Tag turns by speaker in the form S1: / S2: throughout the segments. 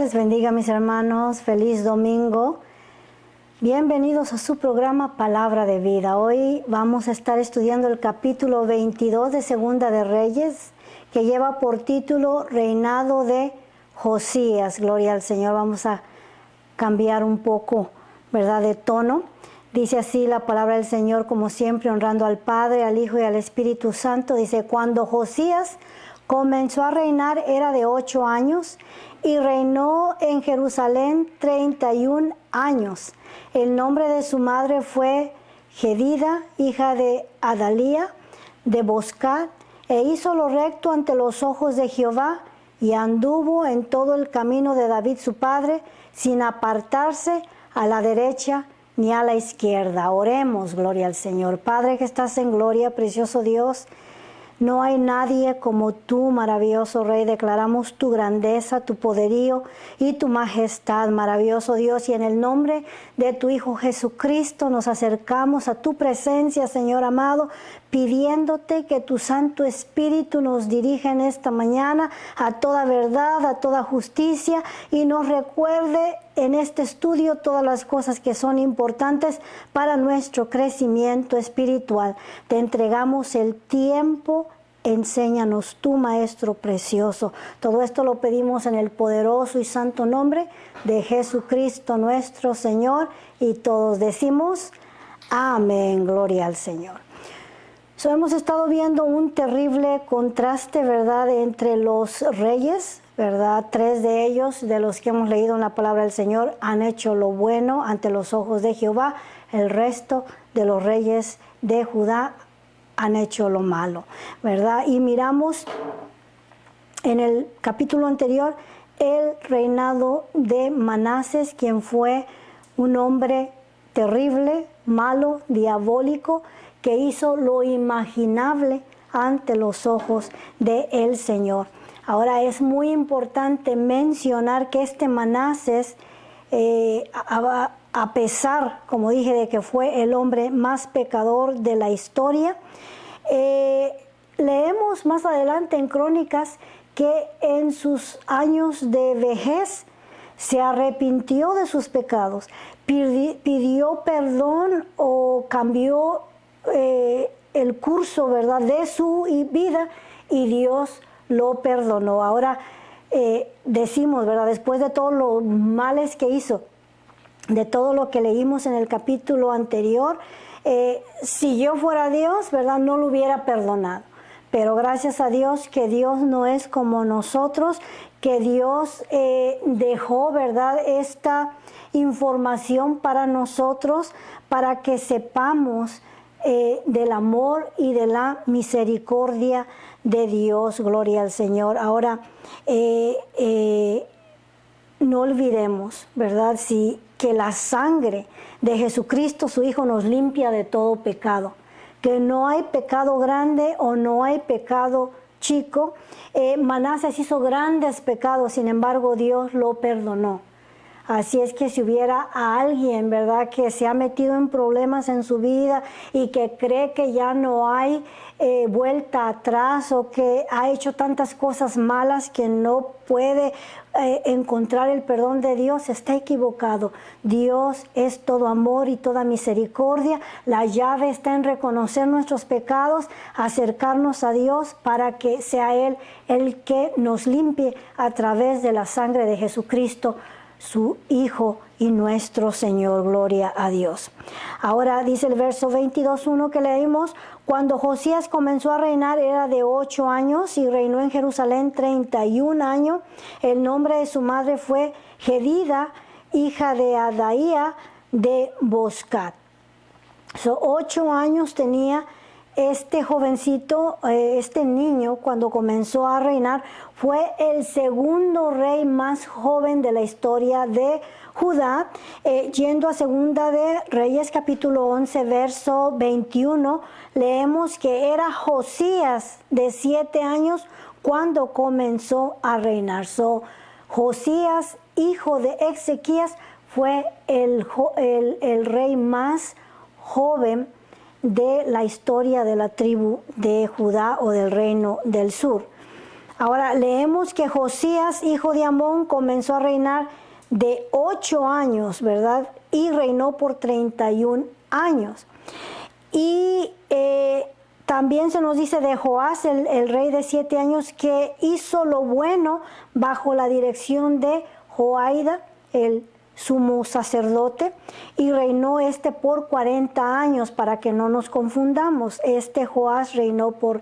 S1: les bendiga, mis hermanos. Feliz domingo. Bienvenidos a su programa Palabra de Vida. Hoy vamos a estar estudiando el capítulo 22 de Segunda de Reyes, que lleva por título Reinado de Josías. Gloria al Señor. Vamos a cambiar un poco, ¿verdad?, de tono. Dice así la palabra del Señor, como siempre, honrando al Padre, al Hijo y al Espíritu Santo. Dice: cuando Josías comenzó a reinar, era de 8 años y reinó en Jerusalén 31 años. El nombre de su madre fue Jedida, hija de Adalía de Boscat, e hizo lo recto ante los ojos de Jehová, y anduvo en todo el camino de David su padre, sin apartarse a la derecha ni a la izquierda. Oremos. Gloria al Señor. Padre que estás en gloria, precioso Dios, no hay nadie como tú, maravilloso Rey. Declaramos tu grandeza, tu poderío y tu majestad, maravilloso Dios. Y en el nombre de tu Hijo Jesucristo nos acercamos a tu presencia, Señor amado, pidiéndote que tu Santo Espíritu nos dirija en esta mañana a toda verdad, a toda justicia, y nos recuerde en este estudio todas las cosas que son importantes para nuestro crecimiento espiritual. Te entregamos el tiempo. Enséñanos tú, Maestro precioso. Todo esto lo pedimos en el poderoso y santo nombre de Jesucristo nuestro Señor, y todos decimos amén. Gloria al Señor. Hemos estado viendo un terrible contraste, ¿verdad?, entre los reyes, ¿verdad? 3 de ellos, de los que hemos leído en la palabra del Señor, han hecho lo bueno ante los ojos de Jehová. El resto de los reyes de Judá han hecho lo malo, ¿verdad? Y miramos en el capítulo anterior el reinado de Manasés, quien fue un hombre terrible, malo, diabólico, que hizo lo imaginable ante los ojos del Señor. Ahora es muy importante mencionar que este Manasés, a pesar, como dije, de que fue el hombre más pecador de la historia, leemos más adelante en Crónicas que en sus años de vejez se arrepintió de sus pecados, pidió perdón o cambió el curso, ¿verdad?, de su vida, y Dios lo perdonó. Ahora decimos, ¿verdad?, después de todos los males que hizo, de todo lo que leímos en el capítulo anterior, si yo fuera Dios, ¿verdad?, no lo hubiera perdonado. Pero gracias a Dios que Dios no es como nosotros, que Dios dejó, ¿verdad?, esta información para nosotros, para que sepamos del amor y de la misericordia de Dios. Gloria al Señor. Ahora, no olvidemos, ¿verdad?, que la sangre de Jesucristo, su Hijo, nos limpia de todo pecado, que no hay pecado grande o no hay pecado chico. Manasés hizo grandes pecados, sin embargo Dios lo perdonó. Así es que si hubiera a alguien, ¿verdad?, que se ha metido en problemas en su vida y que cree que ya no hay vuelta atrás, o que ha hecho tantas cosas malas que no puede encontrar el perdón de Dios, está equivocado. Dios es todo amor y toda misericordia. La llave está en reconocer nuestros pecados, acercarnos a Dios para que sea Él el que nos limpie a través de la sangre de Jesucristo, su Hijo y nuestro Señor. Gloria a Dios. Ahora dice el verso 22:1 que leímos: cuando Josías comenzó a reinar, era de 8 años y reinó en Jerusalén 31 años. El nombre de su madre fue Jedida, hija de Adaía de Boscat. 8 años tenía este jovencito, este niño, cuando comenzó a reinar. Fue el segundo rey más joven de la historia de Judá. Yendo a Segunda de Reyes, capítulo 11, verso 21, leemos que era Josías de 7 años cuando comenzó a reinar. Josías, hijo de Ezequías, fue el rey más joven de la historia de la tribu de Judá o del reino del sur. Ahora leemos que Josías, hijo de Amón, comenzó a reinar de 8 años, ¿verdad? Y reinó por 31 años. Y también se nos dice de Joás, el rey de 7 años, que hizo lo bueno bajo la dirección de Joaida, el sumo sacerdote, y reinó por 40 años, para que no nos confundamos. Joás reinó por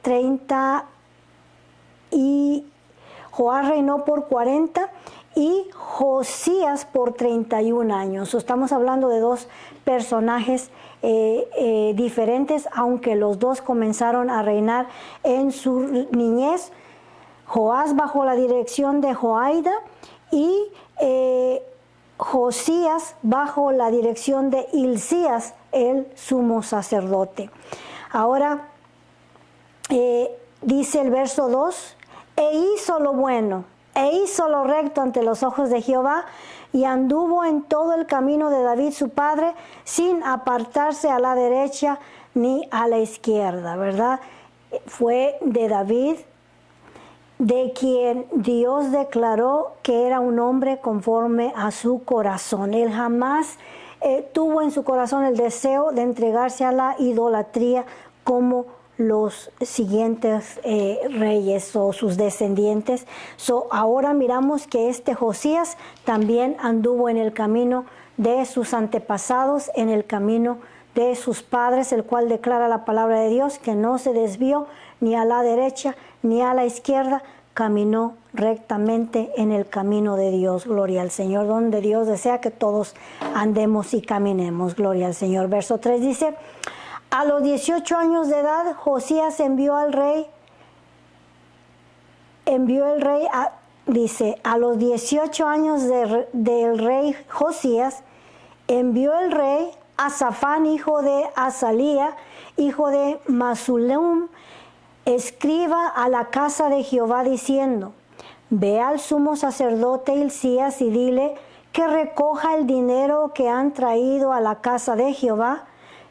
S1: 30 y Joás reinó por 40 y Josías por 31 años. Estamos hablando de dos personajes diferentes, aunque los dos comenzaron a reinar en su niñez. Joás bajo la dirección de Joaida y Josías bajo la dirección de Hilcías, el sumo sacerdote. Ahora dice el verso 2, e hizo lo bueno, e hizo lo recto ante los ojos de Jehová, y anduvo en todo el camino de David su padre, sin apartarse a la derecha ni a la izquierda, ¿verdad? Fue de David, de quien Dios declaró que era un hombre conforme a su corazón. Él jamás tuvo en su corazón el deseo de entregarse a la idolatría como los siguientes reyes o sus descendientes. Ahora miramos que Josías también anduvo en el camino de sus antepasados, en el camino de sus padres, el cual declara la palabra de Dios, que no se desvió ni a la derecha ni a la izquierda, caminó rectamente en el camino de Dios. Gloria al Señor, donde Dios desea que todos andemos y caminemos. Gloria al Señor. Verso 3 dice, a los 18 años de edad, Josías envió el rey, a los 18 años del rey Josías, envió el rey a Safán, hijo de Azalía, hijo de Masulum, escriba a la casa de Jehová, diciendo, ve al sumo sacerdote Hilcías y dile que recoja el dinero que han traído a la casa de Jehová,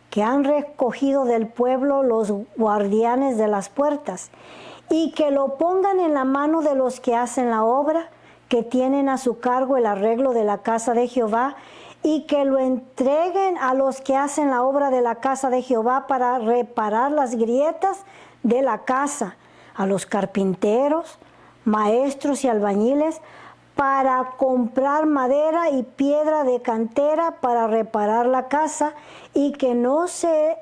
S1: que han recogido del pueblo los guardianes de las puertas, y que lo pongan en la mano de los que hacen la obra, que tienen a su cargo el arreglo de la casa de Jehová, y que lo entreguen a los que hacen la obra de la casa de Jehová para reparar las grietas de la casa, a los carpinteros, maestros y albañiles, para comprar madera y piedra de cantera para reparar la casa, y que no se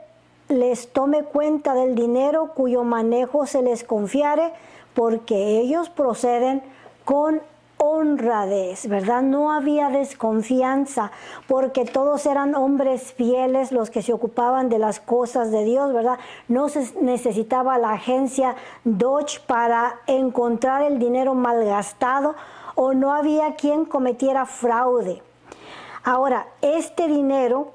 S1: les tome cuenta del dinero cuyo manejo se les confiare, porque ellos proceden con honradez, ¿verdad? No había desconfianza, porque todos eran hombres fieles los que se ocupaban de las cosas de Dios, ¿verdad? No se necesitaba la agencia Dodge para encontrar el dinero malgastado, o no había quien cometiera fraude. Ahora, dinero,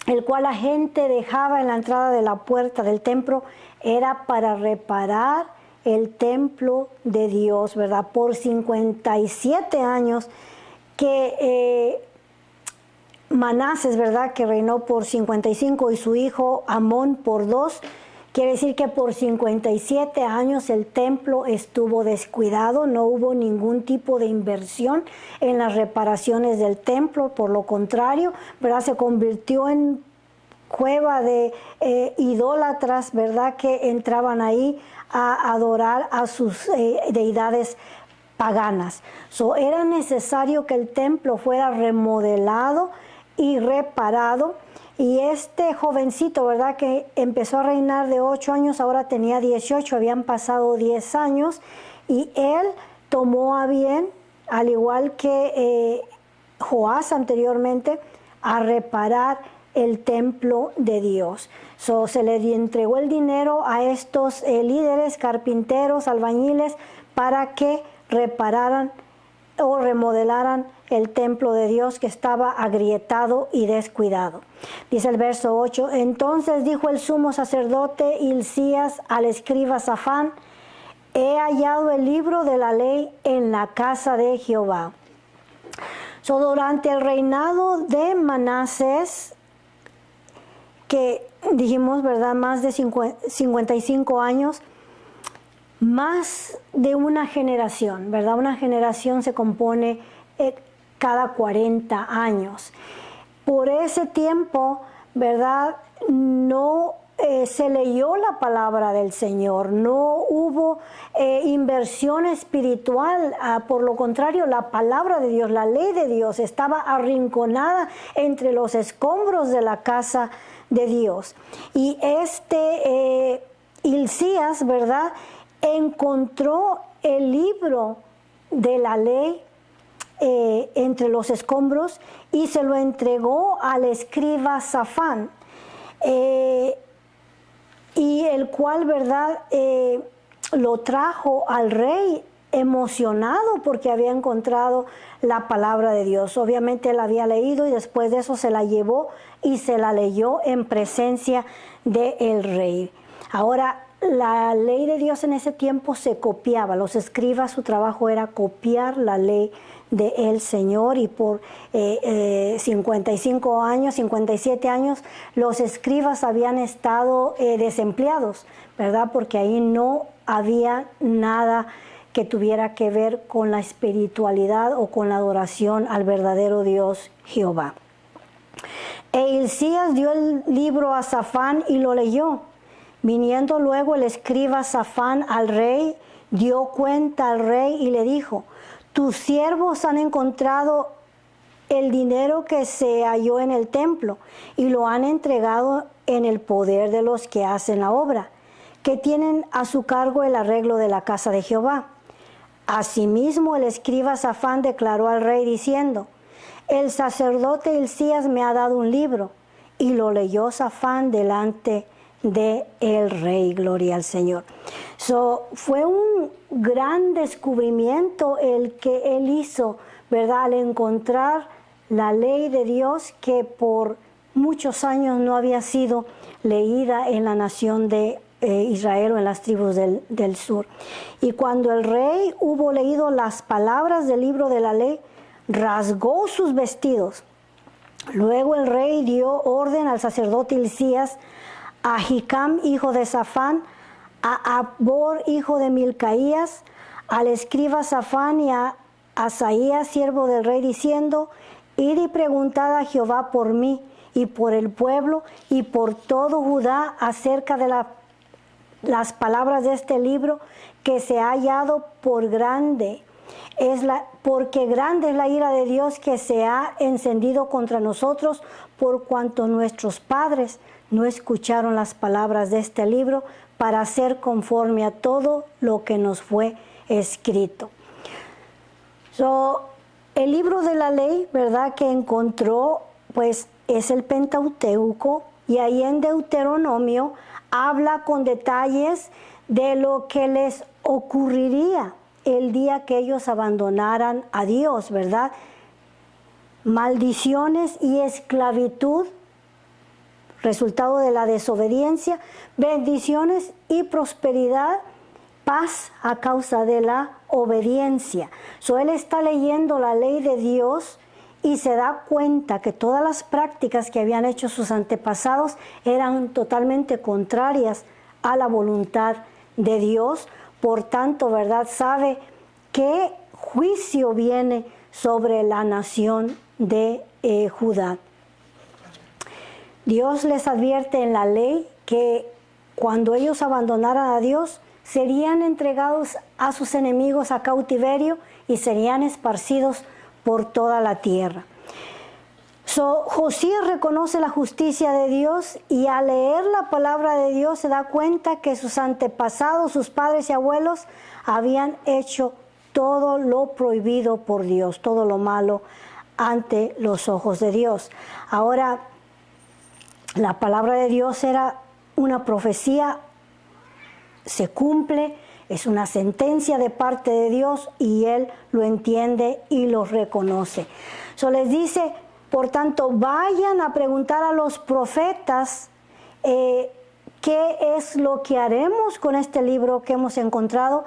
S1: el cual la gente dejaba en la entrada de la puerta del templo, era para reparar el templo de Dios, ¿verdad? Por 57 años que Manases, ¿verdad?, que reinó por 55, y su hijo Amón por 2, quiere decir que por 57 años el templo estuvo descuidado, no hubo ningún tipo de inversión en las reparaciones del templo, por lo contrario, ¿verdad?, se convirtió en cueva de idólatras, ¿verdad?, que entraban ahí a adorar a sus deidades paganas. Era necesario que el templo fuera remodelado y reparado, y jovencito, ¿verdad?, que empezó a reinar de 8 años, ahora tenía 18, habían pasado 10 años, y él tomó a bien, al igual que Joás anteriormente, a reparar el templo de Dios. Se le entregó el dinero a estos líderes, carpinteros, albañiles, para que repararan o remodelaran el templo de Dios, que estaba agrietado y descuidado. Dice el verso 8, entonces dijo el sumo sacerdote Hilcías al escriba Safán, he hallado el libro de la ley en la casa de Jehová. Durante el reinado de Manases, que dijimos, ¿verdad?, más de 55 años, más de una generación, ¿verdad? Una generación se compone cada 40 años. Por ese tiempo, ¿verdad? No se leyó la palabra del Señor, no hubo inversión espiritual, por lo contrario, la palabra de Dios, la ley de Dios estaba arrinconada entre los escombros de la casa de Dios. Y Hilcías, ¿verdad?, encontró el libro de la ley entre los escombros y se lo entregó al escriba Safán. Y el cual, ¿verdad?, lo trajo al rey emocionado porque había encontrado la palabra de Dios. Obviamente él había leído y después de eso se la llevó y se la leyó en presencia del rey. Ahora, la ley de Dios en ese tiempo se copiaba. Los escribas, su trabajo era copiar la ley del Señor, y por 55 años, 57 años, los escribas habían estado desempleados, ¿verdad? Porque ahí no había nada que tuviera que ver con la espiritualidad o con la adoración al verdadero Dios Jehová. Hilcías dio el libro a Safán y lo leyó. Viniendo luego el escriba Safán al rey, dio cuenta al rey y le dijo: tus siervos han encontrado el dinero que se halló en el templo y lo han entregado en el poder de los que hacen la obra, que tienen a su cargo el arreglo de la casa de Jehová. Asimismo el escriba Safán declaró al rey diciendo: el sacerdote Hilcías me ha dado un libro. Y lo leyó Safán delante de el rey. Gloria al Señor. Fue un gran descubrimiento el que él hizo, ¿verdad?, al encontrar la ley de Dios que por muchos años no había sido leída en la nación de Israel o en las tribus del sur. Y cuando el rey hubo leído las palabras del libro de la ley, rasgó sus vestidos. Luego el rey dio orden al sacerdote Hilcías, a Ahicam, hijo de Safán, a Abor, hijo de Milcaías, al escriba Safán y a Asaías, siervo del rey, diciendo: id y preguntad a Jehová por mí y por el pueblo y por todo Judá acerca de las palabras de este libro que se ha hallado, porque grande es la ira de Dios que se ha encendido contra nosotros, por cuanto nuestros padres no escucharon las palabras de este libro para hacer conforme a todo lo que nos fue escrito. El libro de la ley, ¿verdad?, que encontró, pues es el Pentateuco, y ahí en Deuteronomio habla con detalles de lo que les ocurriría el día que ellos abandonaran a Dios, ¿verdad? Maldiciones y esclavitud, resultado de la desobediencia, bendiciones y prosperidad, paz a causa de la obediencia. Él está leyendo la ley de Dios y se da cuenta que todas las prácticas que habían hecho sus antepasados eran totalmente contrarias a la voluntad de Dios. Por tanto, ¿verdad?, sabe qué juicio viene sobre la nación de Judá. Dios les advierte en la ley que cuando ellos abandonaran a Dios, serían entregados a sus enemigos a cautiverio y serían esparcidos por toda la tierra. Josías reconoce la justicia de Dios, y al leer la palabra de Dios se da cuenta que sus antepasados, sus padres y abuelos, habían hecho todo lo prohibido por Dios, todo lo malo ante los ojos de Dios. Ahora, la palabra de Dios era una profecía, se cumple, es una sentencia de parte de Dios, y Él lo entiende y lo reconoce. Les dice: por tanto, vayan a preguntar a los profetas qué es lo que haremos con este libro que hemos encontrado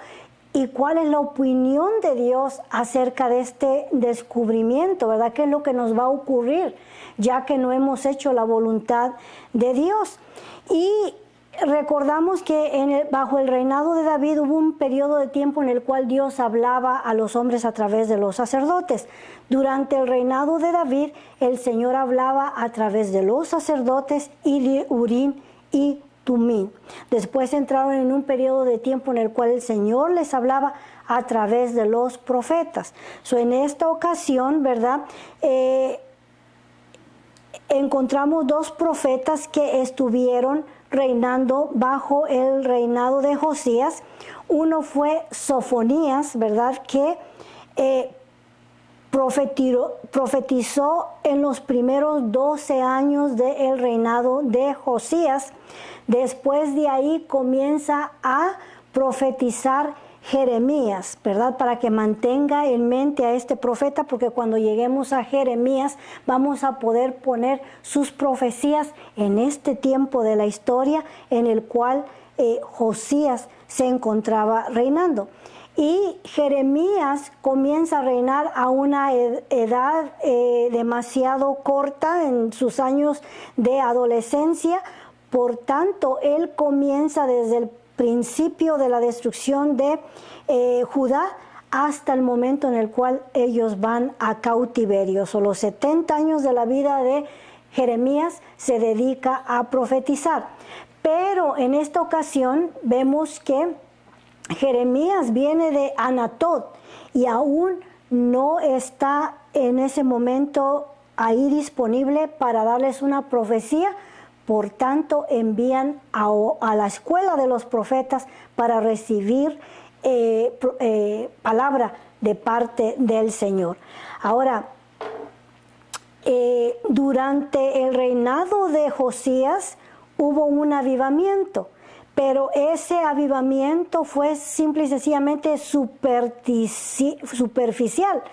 S1: y cuál es la opinión de Dios acerca de este descubrimiento, ¿verdad? ¿Qué es lo que nos va a ocurrir ya que no hemos hecho la voluntad de Dios? Y recordamos que bajo el reinado de David hubo un periodo de tiempo en el cual Dios hablaba a los hombres a través de los sacerdotes. Durante el reinado de David, el Señor hablaba a través de los sacerdotes y de Urim y Tumín. Después entraron en un periodo de tiempo en el cual el Señor les hablaba a través de los profetas. En esta ocasión, ¿verdad? Encontramos dos profetas que estuvieron reinando bajo el reinado de Josías. Uno fue Sofonías, ¿verdad? Que profetizó en los primeros 12 años del reinado de Josías. Después de ahí comienza a profetizar Jeremías, ¿verdad? Para que mantenga en mente a este profeta, porque cuando lleguemos a Jeremías vamos a poder poner sus profecías en este tiempo de la historia en el cual Josías se encontraba reinando. Y Jeremías comienza a reinar a una edad demasiado corta en sus años de adolescencia. Por tanto, él comienza desde el principio de la destrucción de Judá hasta el momento en el cual ellos van a cautiverio. Los 70 años de la vida de Jeremías se dedica a profetizar. Pero en esta ocasión vemos que Jeremías viene de Anatot y aún no está en ese momento ahí disponible para darles una profecía. Por tanto, envían a la escuela de los profetas para recibir palabra de parte del Señor. Ahora, durante el reinado de Josías hubo un avivamiento, pero ese avivamiento fue simple y sencillamente superficial.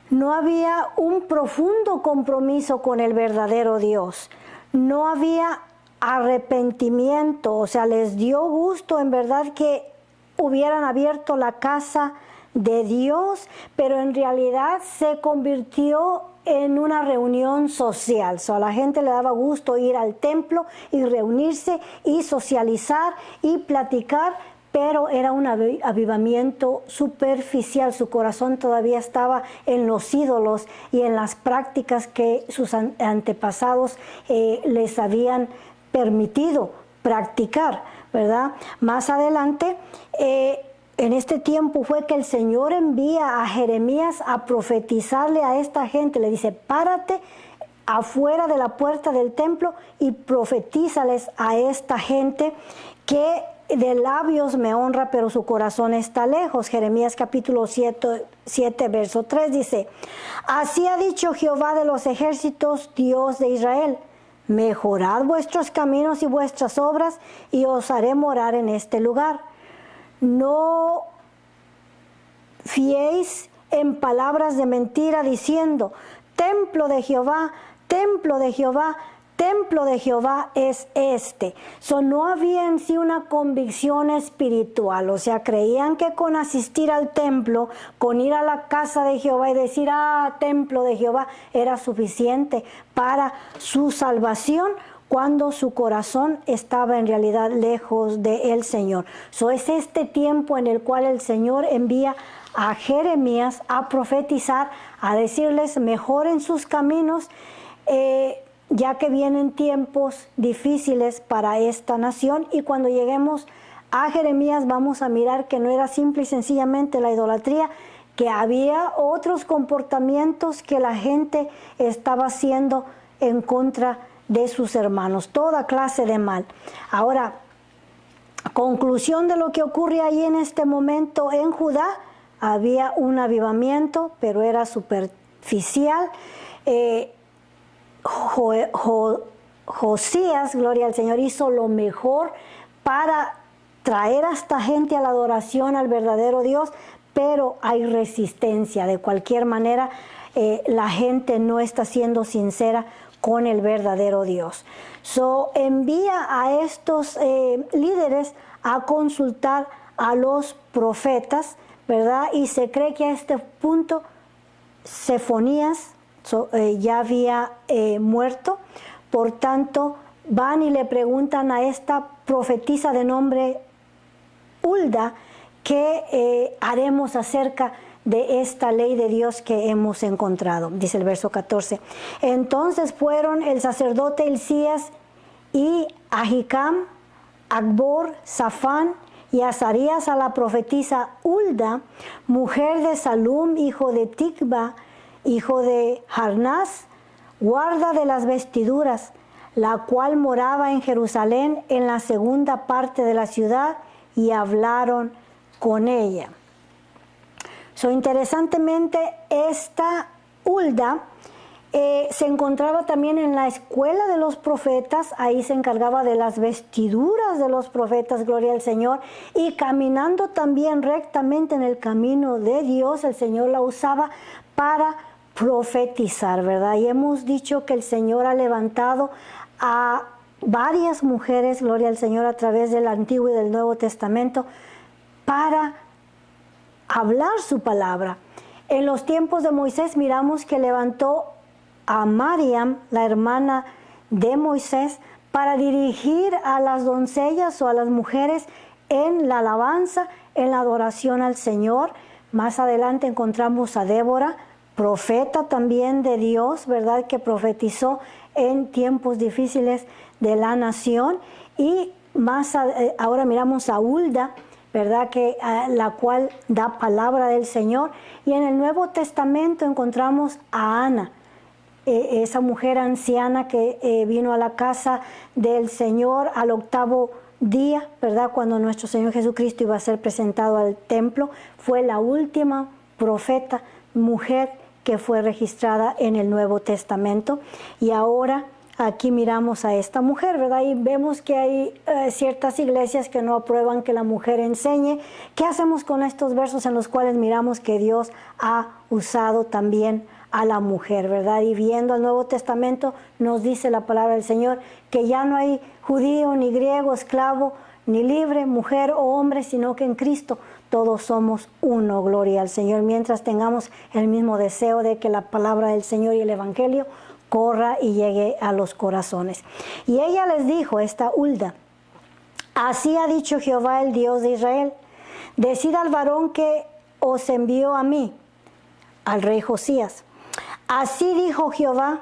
S1: No había un profundo compromiso con el verdadero Dios. No había arrepentimiento, o sea, les dio gusto en verdad que hubieran abierto la casa de Dios, pero en realidad se convirtió en una reunión social. A la gente le daba gusto ir al templo y reunirse y socializar y platicar, pero era un avivamiento superficial. Su corazón todavía estaba en los ídolos y en las prácticas que sus antepasados les habían permitido practicar, ¿verdad? Más adelante, en este tiempo fue que el Señor envía a Jeremías a profetizarle a esta gente. Le dice, párate afuera de la puerta del templo y profetízales a esta gente que de labios me honra, pero su corazón está lejos. Jeremías capítulo 7, verso 3 dice, así ha dicho Jehová de los ejércitos, Dios de Israel, mejorad vuestros caminos y vuestras obras, y os haré morar en este lugar. No fiéis en palabras de mentira, diciendo, templo de Jehová, templo de Jehová, templo de Jehová es este. No había en sí una convicción espiritual, o sea, creían que con asistir al templo, con ir a la casa de Jehová y decir, templo de Jehová, era suficiente para su salvación, cuando su corazón estaba en realidad lejos del Señor. Es este tiempo en el cual el Señor envía a Jeremías a profetizar, a decirles, mejoren sus caminos, ya que vienen tiempos difíciles para esta nación. Y cuando lleguemos a Jeremías vamos a mirar que no era simple y sencillamente la idolatría, que había otros comportamientos que la gente estaba haciendo en contra de sus hermanos, toda clase de mal. Ahora, conclusión de lo que ocurre ahí en este momento en Judá, había un avivamiento, pero era superficial. Josías, gloria al Señor, hizo lo mejor para traer a esta gente a la adoración al verdadero Dios, pero hay resistencia. De cualquier manera, la gente no está siendo sincera con el verdadero Dios. Envía a estos líderes a consultar a los profetas, ¿verdad? Y se cree que a este punto Sofonías ya había muerto. Por tanto, van y le preguntan a esta profetisa de nombre Hulda, ¿qué haremos acerca de esta ley de Dios que hemos encontrado? Dice el verso 14. Entonces fueron el sacerdote Hilcías y Ahicam, Acbor, Safán y Azarías a la profetisa Hulda, mujer de Salum, hijo de Tikva, hijo de Harnás, guarda de las vestiduras, la cual moraba en Jerusalén en la segunda parte de la ciudad, y hablaron con ella. Interesantemente, esta Hulda se encontraba también en la escuela de los profetas. Ahí se encargaba de las vestiduras de los profetas, gloria al Señor, y caminando también rectamente en el camino de Dios, el Señor la usaba para profetizar, ¿verdad? Y hemos dicho que el Señor ha levantado a varias mujeres, gloria al Señor, a través del Antiguo y del Nuevo Testamento, para hablar su palabra. En los tiempos de Moisés miramos que levantó a Miriam, la hermana de Moisés, para dirigir a las doncellas o a las mujeres en la alabanza, en la adoración al Señor. Más adelante encontramos a Débora, profeta también de Dios, ¿verdad?, que profetizó en tiempos difíciles de la nación. Y ahora miramos a Hulda, ¿verdad?, que la cual da palabra del Señor. Y en el Nuevo Testamento encontramos a Ana, esa mujer anciana que vino a la casa del Señor al octavo día, ¿verdad?, cuando nuestro Señor Jesucristo iba a ser presentado al templo. Fue la última profeta mujer que fue registrada en el Nuevo Testamento. Y ahora aquí miramos a esta mujer, ¿verdad? Y vemos que hay ciertas iglesias que no aprueban que la mujer enseñe. ¿Qué hacemos con estos versos en los cuales miramos que Dios ha usado también a la mujer, ¿verdad? Y viendo el Nuevo Testamento nos dice la palabra del Señor que ya no hay judío, ni griego, esclavo, ni libre, mujer o hombre, sino que en Cristo todos somos uno, gloria al Señor, mientras tengamos el mismo deseo de que la palabra del Señor y el Evangelio corra y llegue a los corazones. Y ella les dijo, esta Hulda: así ha dicho Jehová, el Dios de Israel, decid al varón que os envió a mí, al rey Josías, así dijo Jehová,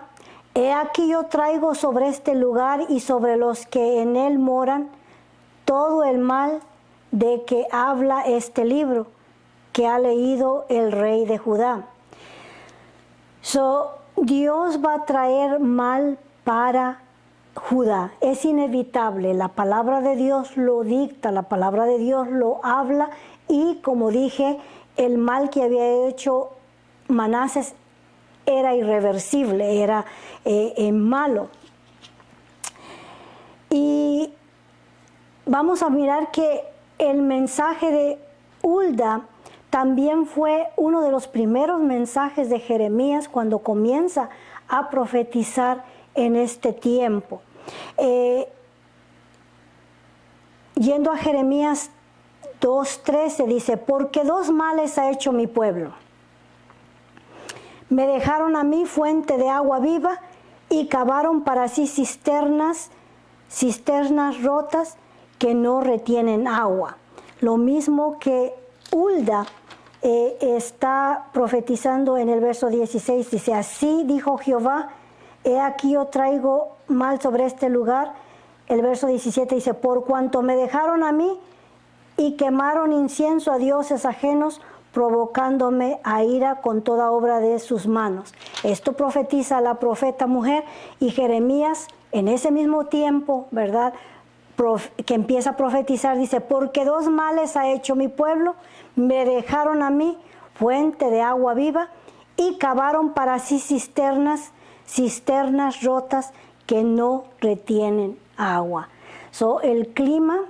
S1: he aquí yo traigo sobre este lugar y sobre los que en él moran todo el mal de que habla este libro que ha leído el rey de Judá. Dios va a traer mal para Judá. Es inevitable. La palabra de Dios lo dicta, la palabra de Dios lo habla, y como dije, el mal que había hecho Manases era irreversible, era malo. Y vamos a mirar que el mensaje de Hulda también fue uno de los primeros mensajes de Jeremías cuando comienza a profetizar en este tiempo. Yendo a Jeremías 2:13 dice: porque dos males ha hecho mi pueblo. Me dejaron a mí fuente de agua viva y cavaron para sí cisternas rotas que no retienen agua. Lo mismo que Hulda está profetizando en el verso 16, dice: así dijo Jehová, he aquí yo traigo mal sobre este lugar. El verso 17 dice: por cuanto me dejaron a mí y quemaron incienso a dioses ajenos, provocándome a ira con toda obra de sus manos. Esto profetiza la profeta mujer, y Jeremías en ese mismo tiempo, ¿verdad?, que empieza a profetizar, dice: porque dos males ha hecho mi pueblo, me dejaron a mí fuente de agua viva y cavaron para sí cisternas rotas que no retienen agua. El clima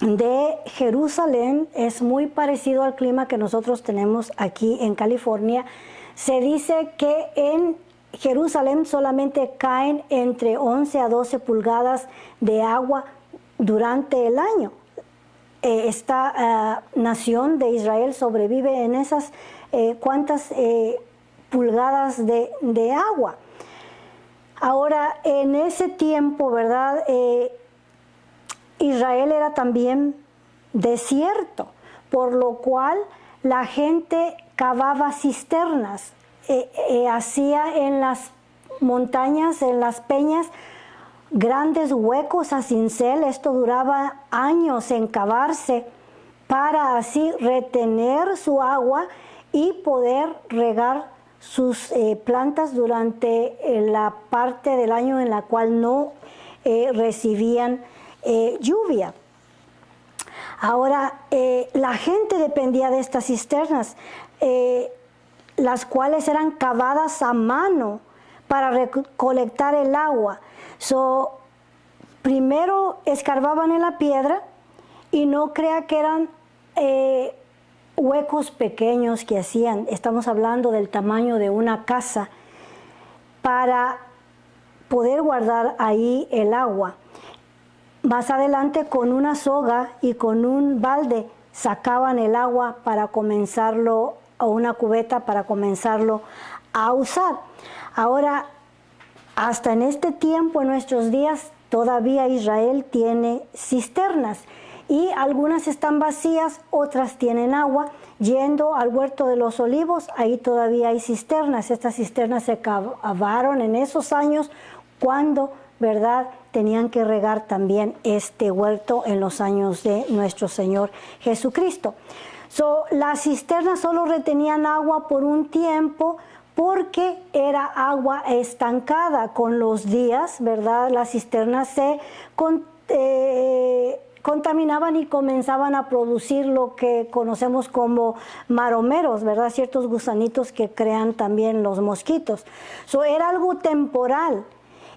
S1: de Jerusalén es muy parecido al clima que nosotros tenemos aquí en California. Se dice que en Jerusalén solamente caen entre 11 a 12 pulgadas de agua durante el año. Esta nación de Israel sobrevive en esas cuantas pulgadas de agua. Ahora, en ese tiempo, ¿verdad? Israel era también desierto, por lo cual la gente cavaba cisternas, hacía en las montañas, en las peñas, grandes huecos a cincel. Esto duraba años en cavarse para así retener su agua y poder regar sus plantas durante la parte del año en la cual no recibían lluvia. Ahora, la gente dependía de estas cisternas, las cuales eran cavadas a mano para recolectar el agua. Primero escarbaban en la piedra, y no crea que eran huecos pequeños que hacían. Estamos hablando del tamaño de una casa para poder guardar ahí el agua. Más adelante, con una soga y con un balde sacaban el agua para comenzarlo, o una cubeta para comenzarlo a usar. Ahora, hasta en este tiempo, en nuestros días, todavía Israel tiene cisternas, y algunas están vacías, otras tienen agua. Yendo al huerto de los olivos, ahí todavía hay cisternas. Estas cisternas se cavaron en esos años cuando, ¿verdad?, tenían que regar también este huerto en los años de nuestro Señor Jesucristo. Las cisternas solo retenían agua por un tiempo, porque era agua estancada. Con los días, ¿verdad?, las cisternas se contaminaban y comenzaban a producir lo que conocemos como maromeros, ¿verdad?, ciertos gusanitos que crean también los mosquitos. Era algo temporal,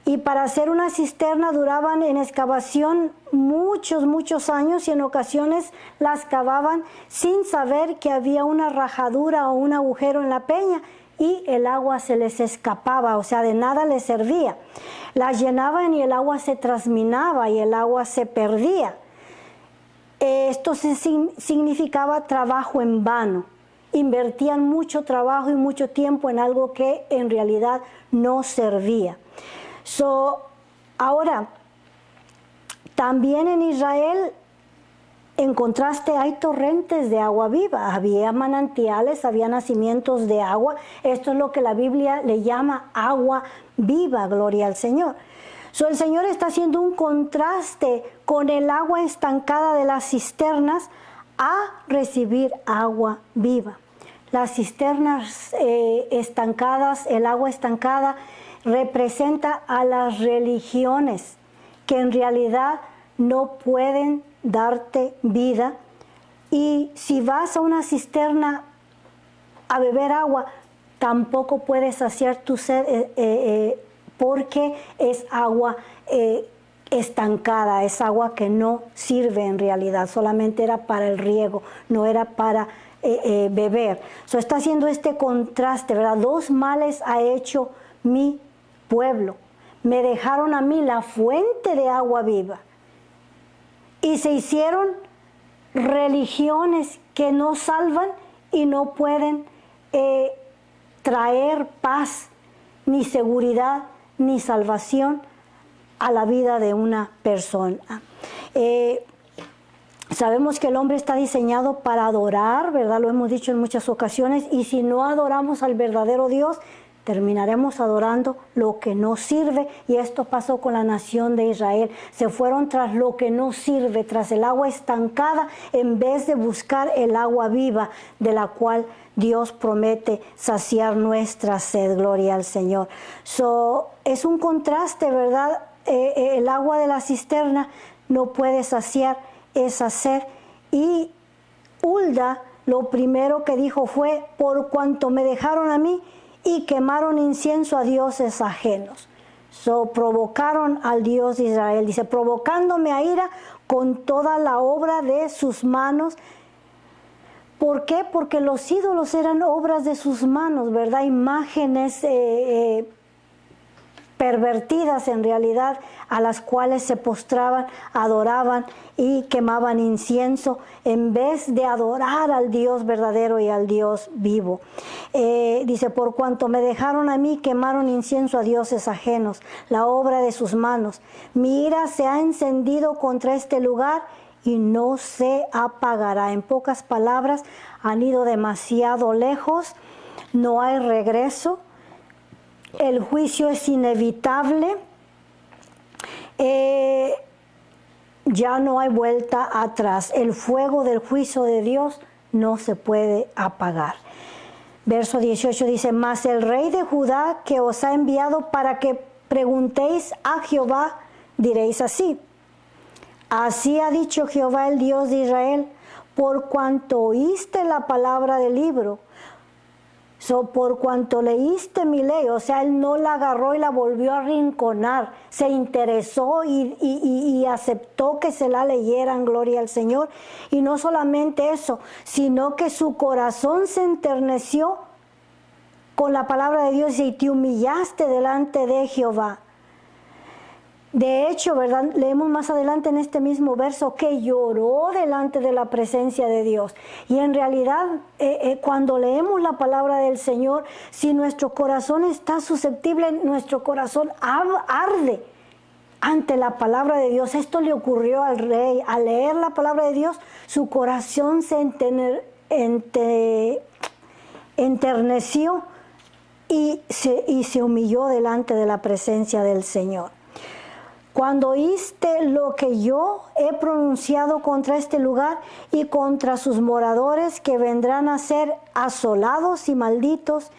S1: y para hacer una cisterna duraban en excavación muchos años, y en ocasiones las cavaban sin saber que había una rajadura o un agujero en la peña, y el agua se les escapaba, o sea, de nada les servía. Las llenaban y el agua se trasminaba y el agua se perdía. Esto significaba trabajo en vano. Invertían mucho trabajo y mucho tiempo en algo que en realidad no servía. Ahora, también en Israel, en contraste, hay torrentes de agua viva. Había manantiales, había nacimientos de agua. Esto es lo que la Biblia le llama agua viva, gloria al Señor. El Señor está haciendo un contraste con el agua estancada de las cisternas a recibir agua viva. Las cisternas estancadas, el agua estancada, representa a las religiones que en realidad no pueden darte vida. Y si vas a una cisterna a beber agua, tampoco puedes saciar tu sed, porque es agua estancada, es agua que no sirve en realidad, solamente era para el riego, no era para beber. Está haciendo este contraste, ¿verdad? Dos males ha hecho mi pueblo. Me dejaron a mí la fuente de agua viva, y se hicieron religiones que no salvan y no pueden traer paz, ni seguridad, ni salvación a la vida de una persona. Sabemos que el hombre está diseñado para adorar, ¿verdad? Lo hemos dicho en muchas ocasiones, y si no adoramos al verdadero Dios, terminaremos adorando lo que no sirve, y esto pasó con la nación de Israel. Se fueron tras lo que no sirve, tras el agua estancada, en vez de buscar el agua viva, de la cual Dios promete saciar nuestra sed, gloria al Señor. Es un contraste, ¿verdad? El agua de la cisterna no puede saciar esa sed. Y Hulda lo primero que dijo fue: por cuanto me dejaron a mí y quemaron incienso a dioses ajenos. Provocaron al Dios de Israel, dice, provocándome a ira con toda la obra de sus manos. ¿Por qué? Porque los ídolos eran obras de sus manos, ¿verdad? Imágenes pervertidas en realidad, a las cuales se postraban, adoraban y quemaban incienso en vez de adorar al Dios verdadero y al Dios vivo. Dice, por cuanto me dejaron a mí, quemaron incienso a dioses ajenos, la obra de sus manos. Mi ira se ha encendido contra este lugar y no se apagará. En pocas palabras, han ido demasiado lejos, no hay regreso, el juicio es inevitable, ya no hay vuelta atrás. El fuego del juicio de Dios no se puede apagar. Verso 18 dice, mas el rey de Judá que os ha enviado para que preguntéis a Jehová, diréis así, así ha dicho Jehová el Dios de Israel, por cuanto oíste la palabra del libro, por cuanto leíste mi ley. O sea, él no la agarró y la volvió a arrinconar, se interesó y aceptó que se la leyeran, gloria al Señor. Y no solamente eso, sino que su corazón se enterneció con la palabra de Dios y te humillaste delante de Jehová. De hecho, ¿verdad? Leemos más adelante en este mismo verso que lloró delante de la presencia de Dios. Y en realidad, cuando leemos la palabra del Señor, si nuestro corazón está susceptible, nuestro corazón arde ante la palabra de Dios. Esto le ocurrió al rey. Al leer la palabra de Dios, su corazón se enterneció y se humilló delante de la presencia del Señor. Cuando oíste lo que yo he pronunciado contra este lugar y contra sus moradores que vendrán a ser asolados y malditos,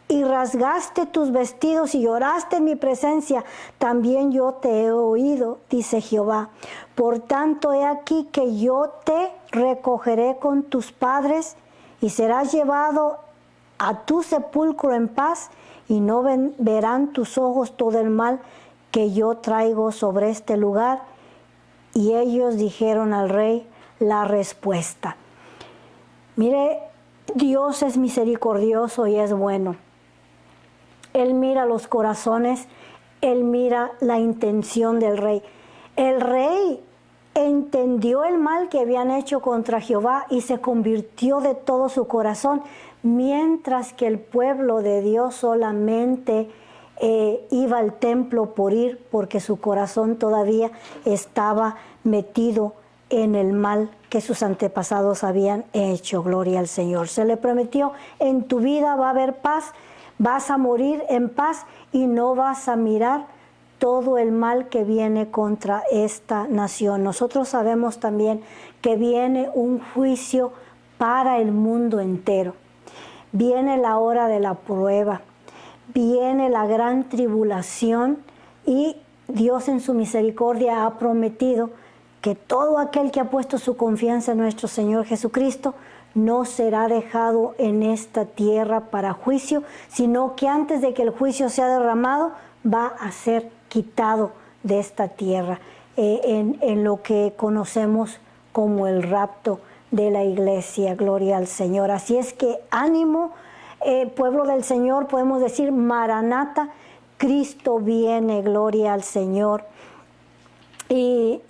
S1: y rasgaste tus vestidos y lloraste en mi presencia, también yo te he oído, dice Jehová. Por tanto, he aquí que yo te recogeré con tus padres y serás llevado a tu sepulcro en paz, y no verán tus ojos todo el mal que yo traigo sobre este lugar. Y ellos dijeron al rey la respuesta. Mire, Dios es misericordioso y es bueno. Él mira los corazones, Él mira la intención del rey. El rey entendió el mal que habían hecho contra Jehová y se convirtió de todo su corazón, mientras que el pueblo de Dios solamente iba al templo por ir, porque su corazón todavía estaba metido en el mal que sus antepasados habían hecho. Gloria al Señor. Se le prometió, en tu vida va a haber paz, vas a morir en paz y no vas a mirar todo el mal que viene contra esta nación. Nosotros sabemos también que viene un juicio para el mundo entero. Viene la hora de la prueba. Viene la gran tribulación y Dios en su misericordia ha prometido que todo aquel que ha puesto su confianza en nuestro Señor Jesucristo no será dejado en esta tierra para juicio, sino que antes de que el juicio sea derramado va a ser quitado de esta tierra en lo que conocemos como el rapto de la iglesia. Gloria al Señor. Así es que ánimo, pueblo del Señor, podemos decir Maranata, Cristo viene, gloria al Señor. Y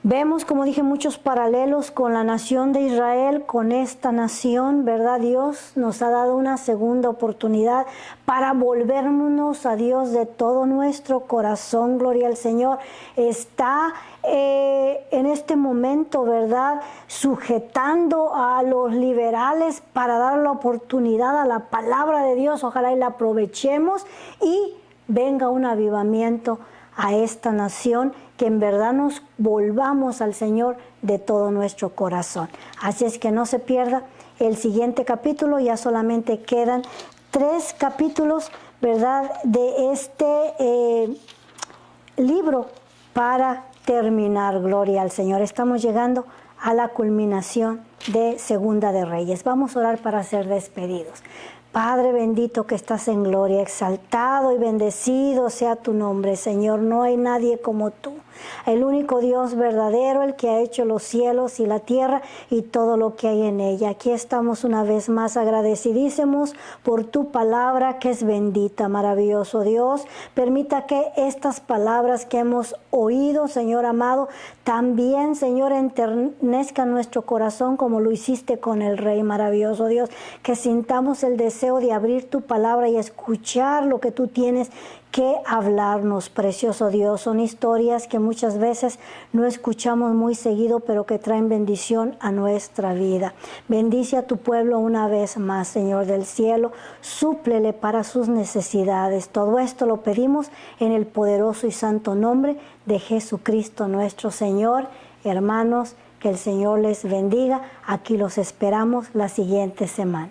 S1: vemos, como dije, muchos paralelos con la nación de Israel, con esta nación, ¿verdad? Dios nos ha dado una segunda oportunidad para volvernos a Dios de todo nuestro corazón, gloria al Señor. Está en este momento, ¿verdad?, sujetando a los liberales para dar la oportunidad a la palabra de Dios. Ojalá y la aprovechemos y venga un avivamiento a esta nación, que en verdad nos volvamos al Señor de todo nuestro corazón. Así es que no se pierda el siguiente capítulo. Ya solamente quedan 3 capítulos, ¿verdad?, de este libro para terminar. Gloria al Señor. Estamos llegando a la culminación de Segunda de Reyes. Vamos a orar para ser despedidos. Padre bendito que estás en gloria, exaltado y bendecido sea tu nombre, Señor. No hay nadie como tú. el único Dios verdadero, el que ha hecho los cielos y la tierra y todo lo que hay en ella. Aquí estamos una vez más agradecidísimos por tu palabra que es bendita, maravilloso Dios. Permita que estas palabras que hemos oído, Señor amado, también, Señor, enternezcan nuestro corazón como lo hiciste con el Rey, maravilloso Dios, que sintamos el deseo de abrir tu palabra y escuchar lo que tú tienes que hablarnos, precioso Dios. Son historias que muchas veces no escuchamos muy seguido, pero que traen bendición a nuestra vida. Bendice a tu pueblo una vez más, Señor del cielo. Súplele para sus necesidades. Todo esto lo pedimos en el poderoso y santo nombre de Jesucristo nuestro Señor. Hermanos, que el Señor les bendiga. Aquí los esperamos la siguiente semana.